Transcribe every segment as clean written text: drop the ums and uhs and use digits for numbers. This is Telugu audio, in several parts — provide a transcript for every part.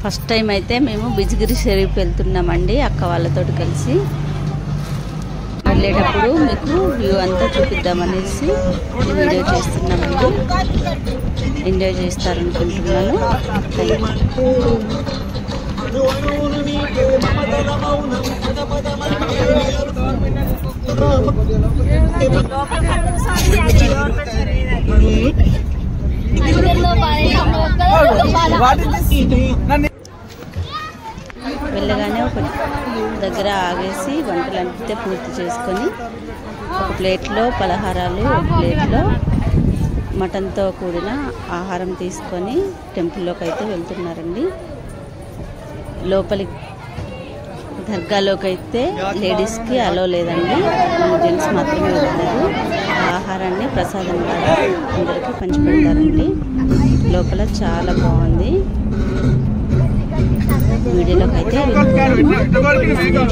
ఫస్ట్ టైం అయితే మేము బిజిగిరి షరీఫ్ వెళ్తున్నామండి అక్క వాళ్ళతో కలిసి. వెళ్ళేటప్పుడు మీకు వ్యూ అంతా చూపిద్దామనేసి వీడియో చేస్తున్నామండి. ఎంజాయ్ చేస్తారనుకుంటున్నాను. వెళ్ళగానే ఒక దగ్గర ఆగేసి వంటలంతా పూర్తి చేసుకొని ఒక ప్లేట్లో పలహారాలు, ఒక ప్లేట్లో మటన్తో కూడిన ఆహారం తీసుకొని టెంపుల్లోకి అయితే వెళ్తున్నారండి. లోపలి దర్గాలోకి అయితే లేడీస్కి అలో లేదండి, జెంట్స్ మాత్రమే వెళ్తారు. ఆహారాన్ని ప్రసాదంగా అందరికీ పంచిపెడతారండి. లోపల చాలా బాగుంది. వీడియోలోకి అయితే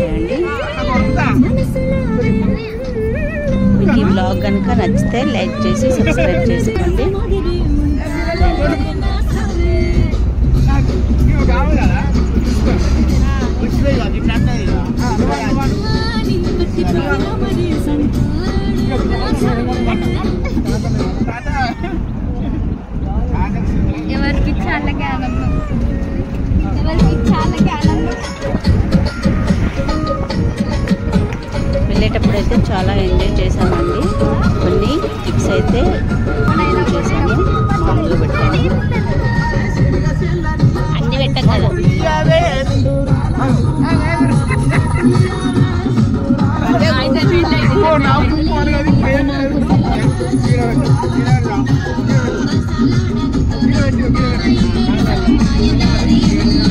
చేయండి. మీకు ఈ బ్లాగ్ కనుక నచ్చితే లైక్ చేసి సబ్స్క్రైబ్ చేసుకోండి. ఎవరికి చాలా ఆనందం, ఎవరికి చాలా ఆనందం. వెళ్ళేటప్పుడు అయితే చాలా ఎంజాయ్ చేశామండి. కొన్ని టిప్స్ అయితే చేశాము. మామూలుగా పెట్టాము, అన్నీ పెట్టాం కదా.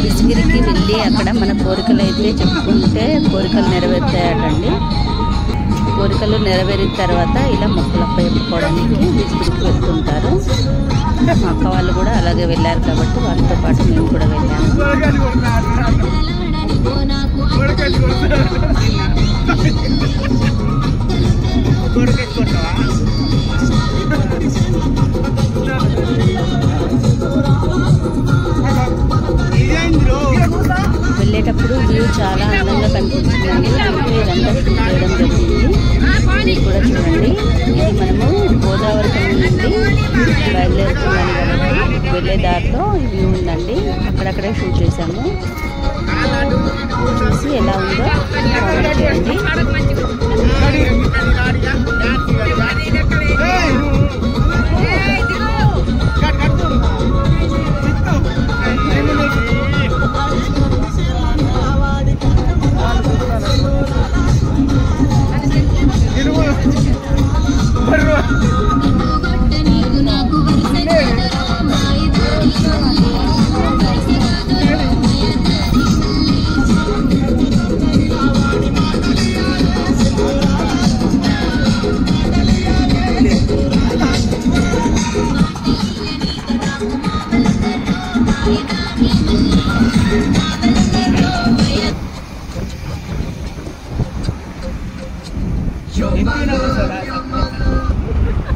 బిజిగిరికి వెళ్ళి అక్కడ మన కోరికలు అయితే చెప్పుకుంటే కోరికలు నెరవేరుతాయటండి. కోరికలు నెరవేరిన తర్వాత ఇలా మొక్కలపై చెప్పుకోవడానికి బిజిగిరికి వెళ్తుంటారు. మా అక్క వాళ్ళు కూడా అలాగే వెళ్ళారు కాబట్టి వాళ్ళతో పాటు మేము కూడా వెళ్ళాము. వెళ్ళేటప్పుడు వ్యూ చాలా అందంగా కనిపించిందండి. ఇదంతా షూట్ చేయడం జరిగింది. మీరు కూడా చూడండి. ఇది మనము గోదావరి నుండి బయలుదేరుతున్నాము కాబట్టి వెళ్ళే దారిలో వ్యూ ఉందండి. అక్కడక్కడే షూట్ చేశాము. చూసి ఎలా ఉందో కామెంట్ చేయండి.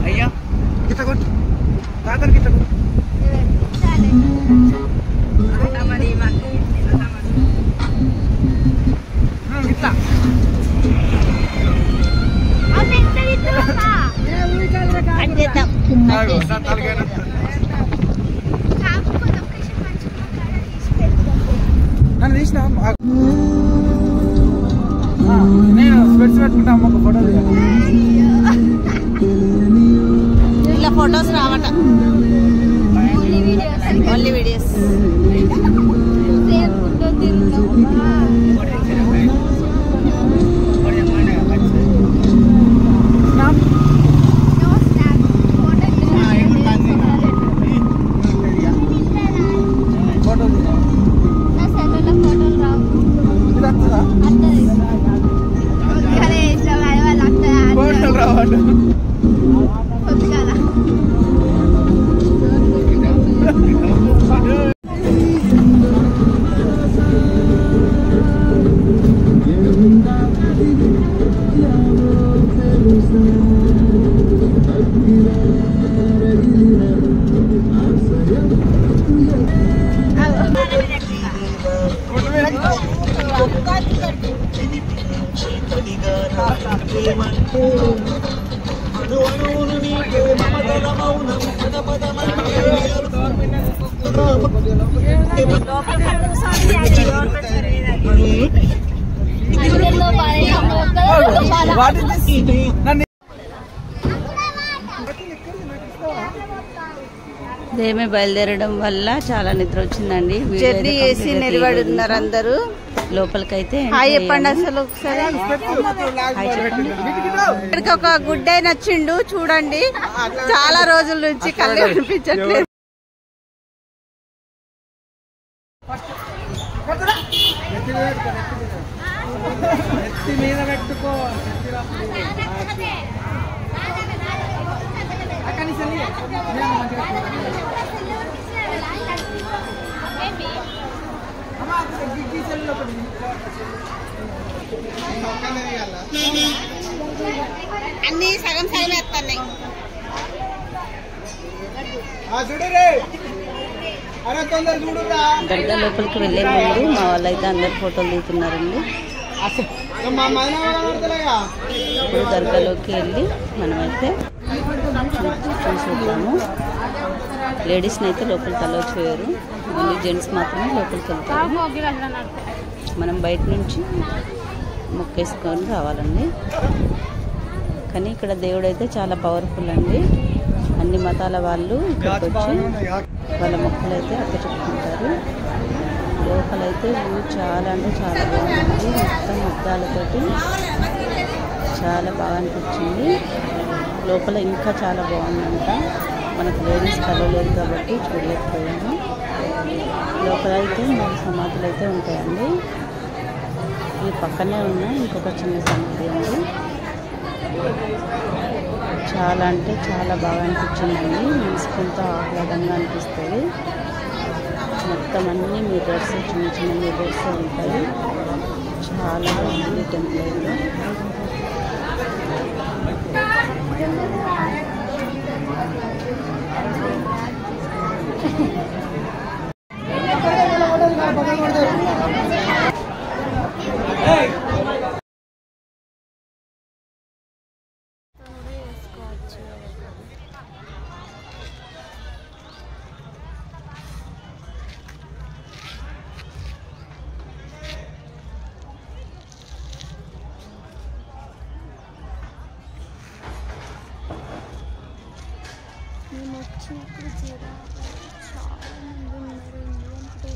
అయ్యా kita kon tatar kita kon sama di mati sama kita apa itu itu apa ada tak ayo natal kan aku kok kasih pancu kan తీసినా నేను స్పెట్స్ పెట్టుకుంటా అమ్మ ఒక ఫోటో తీయాలి. ఇలా ఫొటోస్ రావట, ఓన్లీ వీడియోస్. దేమే బయలుదేరడం వల్ల చాలా నిద్ర వచ్చిందండి. జర్నీ చేసి నిలబడుతున్నారు అందరూ. లోపలికైతే చెప్పండి అసలు ఒకసారి. ఇక్కడికి ఒక గుడ్ అయిన వచ్చిండు చూడండి. చాలా రోజుల నుంచి కళ్ళు కనిపించట్లేదు. అన్ని సగం సగం వేస్తున్నాయి. దర్గా లోపలికి వెళ్ళే ముందు మా వాళ్ళు అయితే అందరు ఫోటోలు దిగుతున్నారండి. ఇప్పుడు దర్గాలోకి వెళ్ళి మనమైతే చూసుకుంటాము. లేడీస్ని అయితే లోపలికి అలో చేయరు, ఓన్లీ జెంట్స్ మాత్రమే లోపలికి వెళ్తారు. మనం బయట నుంచి మొక్కేసుకొని రావాలండి. కానీ ఇక్కడ దేవుడు అయితే చాలా పవర్ఫుల్ అండి. అన్ని మతాల వాళ్ళు ఇక్కడికి వచ్చి వాళ్ళ మొక్కలు అయితే అక్కడ చెప్పుకుంటారు. లోపలైతే వ్యూ చాలా అంటే చాలా బాగుంది. మొత్తం అద్దాలతోటి చాలా బాగా అనిపించింది. లోపల ఇంకా చాలా బాగుందంట. మనకు లేడీస్ కలవలేదు కాబట్టి చూడలేకపోయాము. లోపల అయితే 3 సమాధులు అయితే ఉంటాయండి. ఈ పక్కనే ఉన్న ఇంకొక చిన్న సమాధి అండి. చాలా అంటే చాలా బాగా అనిపించిందండి. మనసుకుంతా ఆహ్లాదంగా అనిపిస్తుంది. మొత్తం అన్ని మిర్రర్స్, చిన్న చిన్న మిర్రర్స్ ఉంటాయి. చాలా బాగుంది టెంపుల్ అయితే. మేము వచ్చినప్పుడు చాలా మంది ఉన్నారు. ఎందుకంటే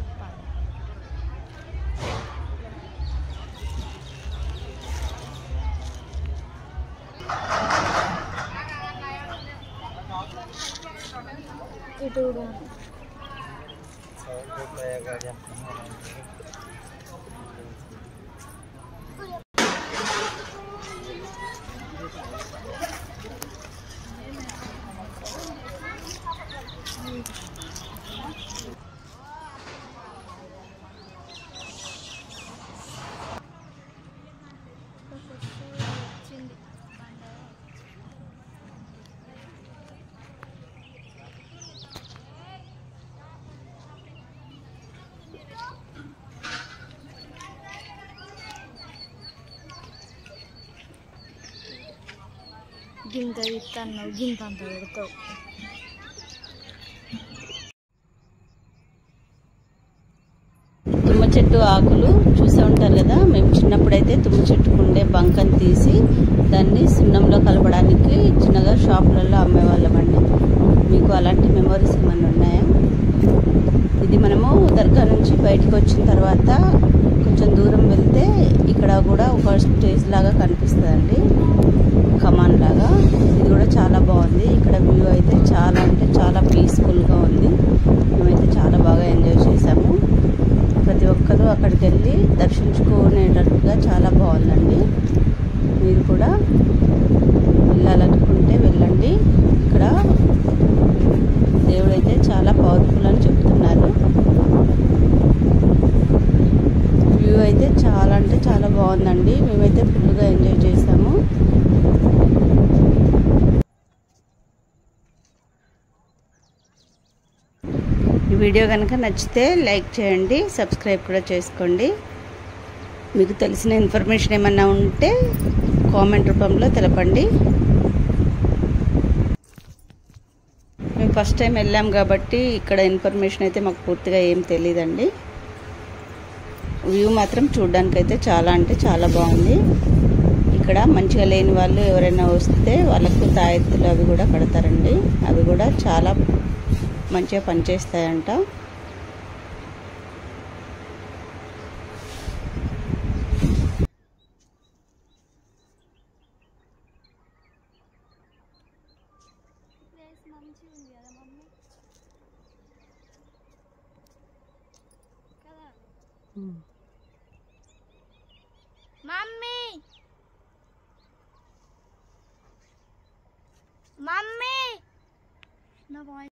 ఇటు కూడా గింత ఇస్తాను, గింత అంత పెడతావు. తుమ్మ చెట్టు ఆకులు చూసే ఉంటారు కదా. మేము చిన్నప్పుడైతే తుమ్మ చెట్టుకు ఉండే బంకని తీసి దాన్ని సున్నంలో కలపడానికి చిన్నగా షాపులలో అమ్మేవాళ్ళమండి. మీకు అలాంటి మెమోరీస్ ఏమన్నా ఉన్నాయా? ఇది మనము దర్గా నుంచి బయటకు వచ్చిన తర్వాత కొంచెం దూరం వెళ్తే ఇక్కడ కూడా ఒక స్టేజ్ లాగా కనిపిస్తుందండి, కమాన్ లాగా. ఇది కూడా చాలా బాగుంది. ఇక్కడ వ్యూ అయితే చాలా అంటే చాలా పీస్ఫుల్గా ఉంది. మేమైతే చాలా బాగా ఎంజాయ్ చేసాము. ప్రతి ఒక్కరూ అక్కడికి వెళ్ళి దర్శించుకునేటట్టుగా చాలా బాగుందండి. మీరు కూడా వెళ్ళాలనుకుంటే వెళ్ళండి. ఇక్కడ దేవుడైతే చాలా పవర్ఫుల్ అని చెప్తున్నారు. వ్యూ అయితే చాలా అంటే చాలా బాగుందండి. మేమైతే ఫుల్గా ఎంజాయ్ చేసాము. ఈ వీడియో కనుక నచ్చితే లైక్ చేయండి, సబ్స్క్రైబ్ కూడా చేసుకోండి. మీకు తెలిసిన ఇన్ఫర్మేషన్ ఏమన్నా ఉంటే కామెంట్ రూపంలో తెలపండి. మేము ఫస్ట్ టైం వెళ్ళాం కాబట్టి ఇక్కడ ఇన్ఫర్మేషన్ అయితే మాకు పూర్తిగా ఏం తెలియదండి. వ్యూ మాత్రం చూడడానికి అయితే చాలా అంటే చాలా బాగుంది. ఇక్కడ మంచిగా లేని వాళ్ళు ఎవరైనా వస్తే వాళ్ళకు తాయెత్తులు అవి కూడా కడతారండి. అవి కూడా చాలా మంచిగా పనిచేస్తాయంట. మమ్మీ మమ్మీ నా వాయిస్